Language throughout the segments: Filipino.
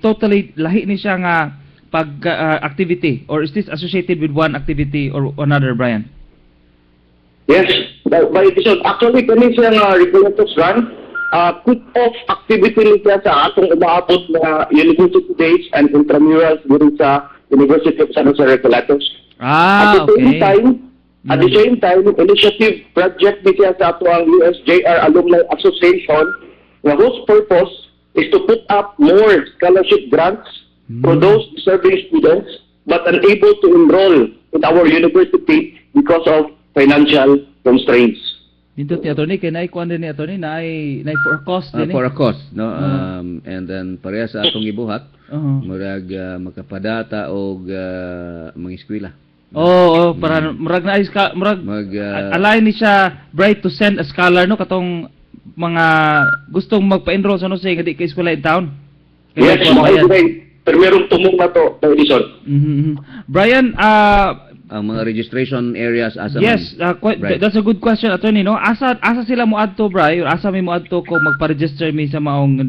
totally lahi ni siya nga pag activity, or is this associated with one activity or another, Brian? Yes, by Edison. Actually, kani siya nga regulators run, cut-off activity niya sa atong umaabot na university days and intramurals dito sa University of San Jose Regulators. At the same time, initiative project niya sa ato ang USJR Alumni Association, na whose purpose is to put up more scholarship grants for those deserving students but unable to enroll in our university because of financial constraints. Dito ti attorney kay naay kuan din ni attorney naay for a cost din for a cost, no. And then pareha sa atong gibuhat murag makapadata og mga eskwela. Para murag naay align ni siya bright to send a scholar, no, katong mga gustong magpa-enroll sa Jose nga di kay eskwela in town. Yes, pero merong tumong na to, Edison. Brian, ang mga registration areas asa yes, that's a good question, attorney, no? Asa sila mo adto, Brian, or asa may mo adto ko magpa-register mi sa maong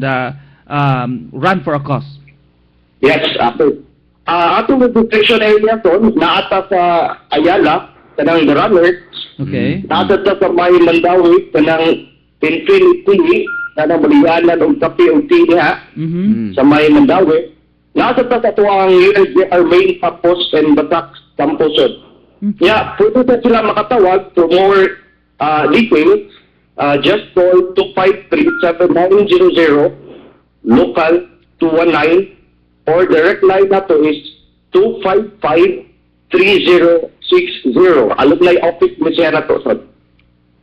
run for a cause? Yes, atong registration area to naata sa Ayala kanang the runners. Okay. Naata sa may Mandawi kanang Infinity kanang balianan og kape og tea sa may Mandawi. Nasa sa tuwang USJR main campus and Batak campus. Yeah, pwede na sila makatawag for more details. Just call 253-7900, local 219, or direct line na to is 255-3060. Alumni office mo siya na to.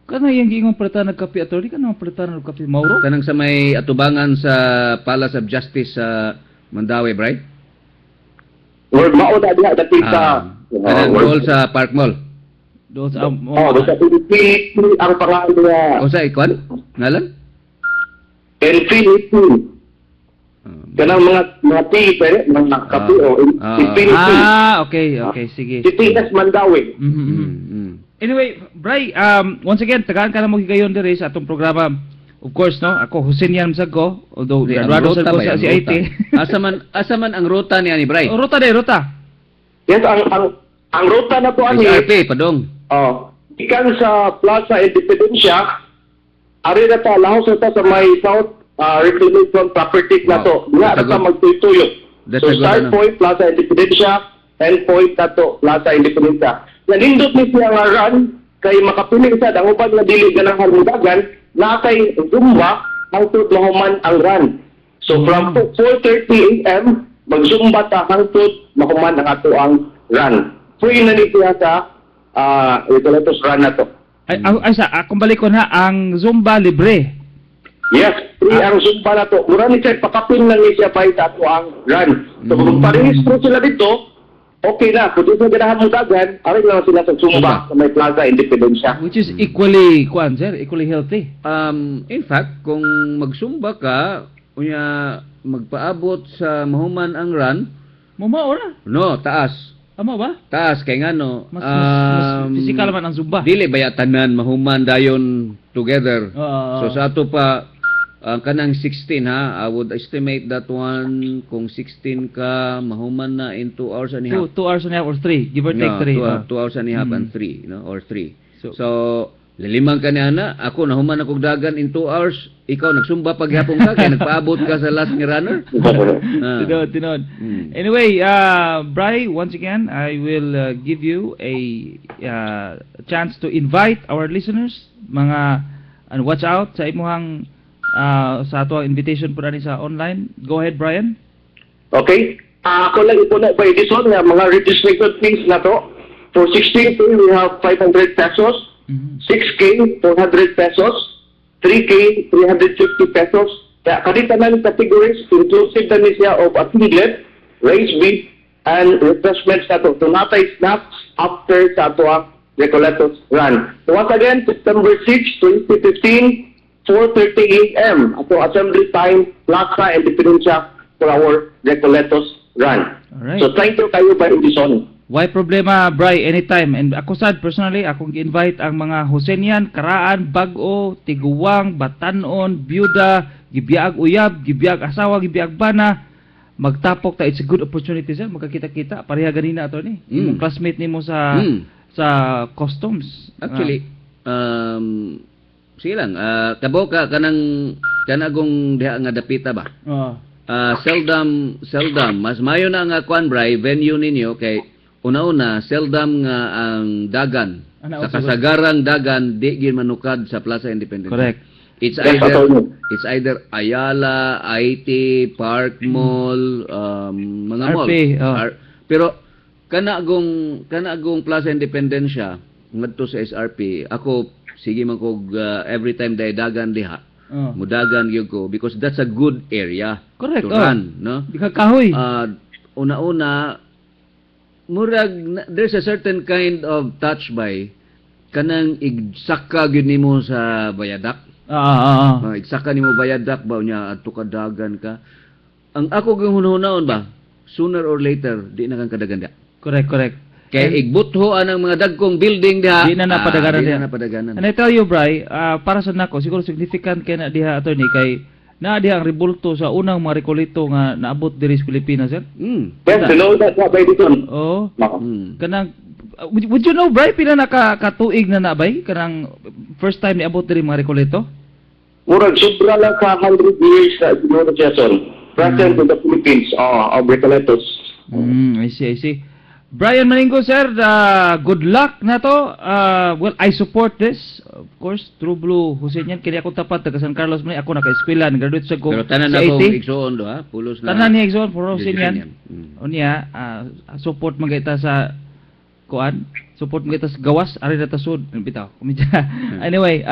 Kana yung giingong preta nagkape, attorney? Kana yung preta nagkape, Mauro? Kanang sa may atubangan sa Palace of Justice sa Mandawi, right? Or mauna diha dati sa doon sa Park Mall. Doon sa doon sa Infinity ang pangalan niya. O sa ikon? Ngalan? Infinity. Kanang mga tea pero mga kape o Infinity. Okay, sige. TTS Mandawi. Anyway, Bray, once again, tagaan ka na mo gigayon diri sa atong programa. Of course, no? Ako, Husinian Msagko, although graduado sa ko sa CIT. Asa man ang ruta niya ni Bray? Ruta. Yes, ang ruta na to ani. RP, padong. Ikan sa Plaza Independencia, ari na ta, lahos na ta sa may South Reclamation Property na to. Nga na ta magtuytuyok. So start point, Plaza Independencia, end point na to, Plaza Independencia. Nalindot ni siya nga run, kay makapiling sa danguban na dili ganang harmudagan, na kay Zumba hangtod mahuman ang run. So from 4:30 AM mag-Zumba ta hangtod mahuman ang ato ang run. Free na ni siya sa regulators run na to. Kung balik ko na, ang Zumba libre. Yes, free ang Zumba na to. Mura ni siya, pakapin lang ni siya pa ato ang run. So kung parehistro sila dito, okay na, kung dito ganahan mo dagan, aray lang sila sa Zumba sa may Plaza Independencia. Which is equally healthy. In fact, kung mag-Zumba ka, magpaabot sa mahuman ang run, ora? No, taas. Ama ba? Taas, kay nga no. Mas physical man ang Zumba. Dili bayatanan, mahuman dayon together. So sa ato pa, kanang 16 ha, I would estimate that one, kung 16 ka, mahuman na in 2 hours and a half. 2 hours and a half or 3, give or take 3. 2 hours and a half and 3, or 3. So lilimang ka niya na, ako nahuman akong dagan in 2 hours, ikaw nagsumba paghapon ka, kaya nagpaabot ka sa last ni runner. Tinod. Anyway, Bri, once again, I will give you a chance to invite our listeners, and watch out sa imuhang sa ato invitation po sa online. Go ahead, Brian. Okay. Ako lang ipuna by this one, mga registered fees na to. For 16K, we have 500 pesos. 6K, 400 pesos. 3K, 350 pesos. Kaya kaditanan categories, inclusive na niya of a singlet, raised beef, and refreshments na to. So natay snacks after sa ato ang Recoletos run. So once again, September 6, 2015, 4:30 AM ato assembly time, Plaza Independencia for our Recoletos run. Alright. So thank you kayo by Edison. Why problema, Bri, anytime. And ako sad, personally, akong gi-invite ang mga Hosenian, Karaan, Bag-o, Tiguwang, Batanon, Byuda, Gibiag Uyab, Gibiag Asawa, Gibiag Bana, magtapok ta, it's a good opportunity sir, magkakita-kita pareha ganina ato ni. Imong classmate nimo sa sa customs. Actually, sige lang, kabo ka kanagong diha nga dapita ba? Seldom mas mayo na nga kwan bray venue ninyo kay una-una seldom nga ang dagan sa kasagarang dagan di gyud manukad sa Plaza Independence. Correct. It's either Ayala, IT, Park Mall, mga mall. Pero kanagong Plaza Independencia ngadto sa SRP, ako sige man kog every time day dagan diha. Mudagan gyud ko because that's a good area. Correct. To run, no? Di ka kahoy. Una-una murag there's a certain kind of touch by kanang igsaka gyud nimo sa bayadak. Igsaka nimo bayadak ba nya adto ka dagan ka. Ang ako gyud hunahunahon ba sooner or later di na kang kadagan dia. Correct. Kay igbutho ang mga dagkong building diha. Di na napadaganan diha. And I tell you, Bri, para sa nako siguro significant kay na diha attorney kay na diha ang rebulto sa unang mga Recolito nga naabot diri sa Pilipinas, sir. Yes, hello, that's what I did. Kanang would you know, Bri, pila na katuig na nabay kanang first time ni abot diri mga Recolito? Murag sobra lang ka 100 years na siguro siya, son. Present in the Philippines, of Recoletos. I see. Brian Maningo, sir, good luck na to. Well, I support this. Of course, True Blue Hussein yan. Kaya akong tapat, taga San Carlos man. Ako naka-eskwela, nag-graduate sa Pero tanan na akong igsoon do, ha? Pulos na. Tanan ni igsoon, puro Hussein yan. O niya, support magayta sa kuan. Support magayta sa gawas. Ari na tasod. Bitaw. Anyway,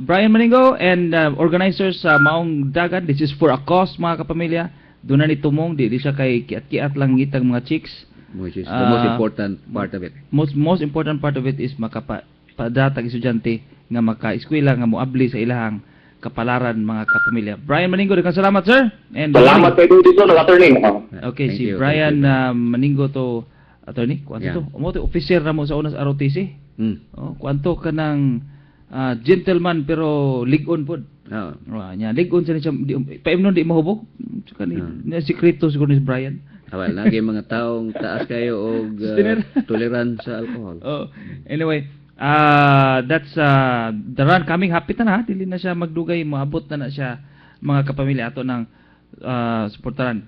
Brian Maningo and organizers sa Maong Dagan. This is for a cause, mga kapamilya. Doon na ni tumong. Di siya kay kiat-kiat lang ngitang mga chicks. Which is the most important part of it. Most important part of it is makapadatag estudyante nga maka-eskwela nga moabli sa ilahang kapalaran mga kapamilya. Brian Maningo, daghang salamat sir. And salamat kay dito na attorney. Okay, si Brian Maningo to attorney. Kuanto to? Umoto officer na mo sa unas ROTC. Kuanto kanang gentleman pero ligon pod. Nya ligon sa siya paimnon di mahubog. Kani sikreto siguro ni Brian. Lagi mga taong taas kayo og tolerant sa alcohol. Anyway, that's the run coming hapit na dili na siya magdugay, moabot na siya mga kapamilya ato ng suportaran.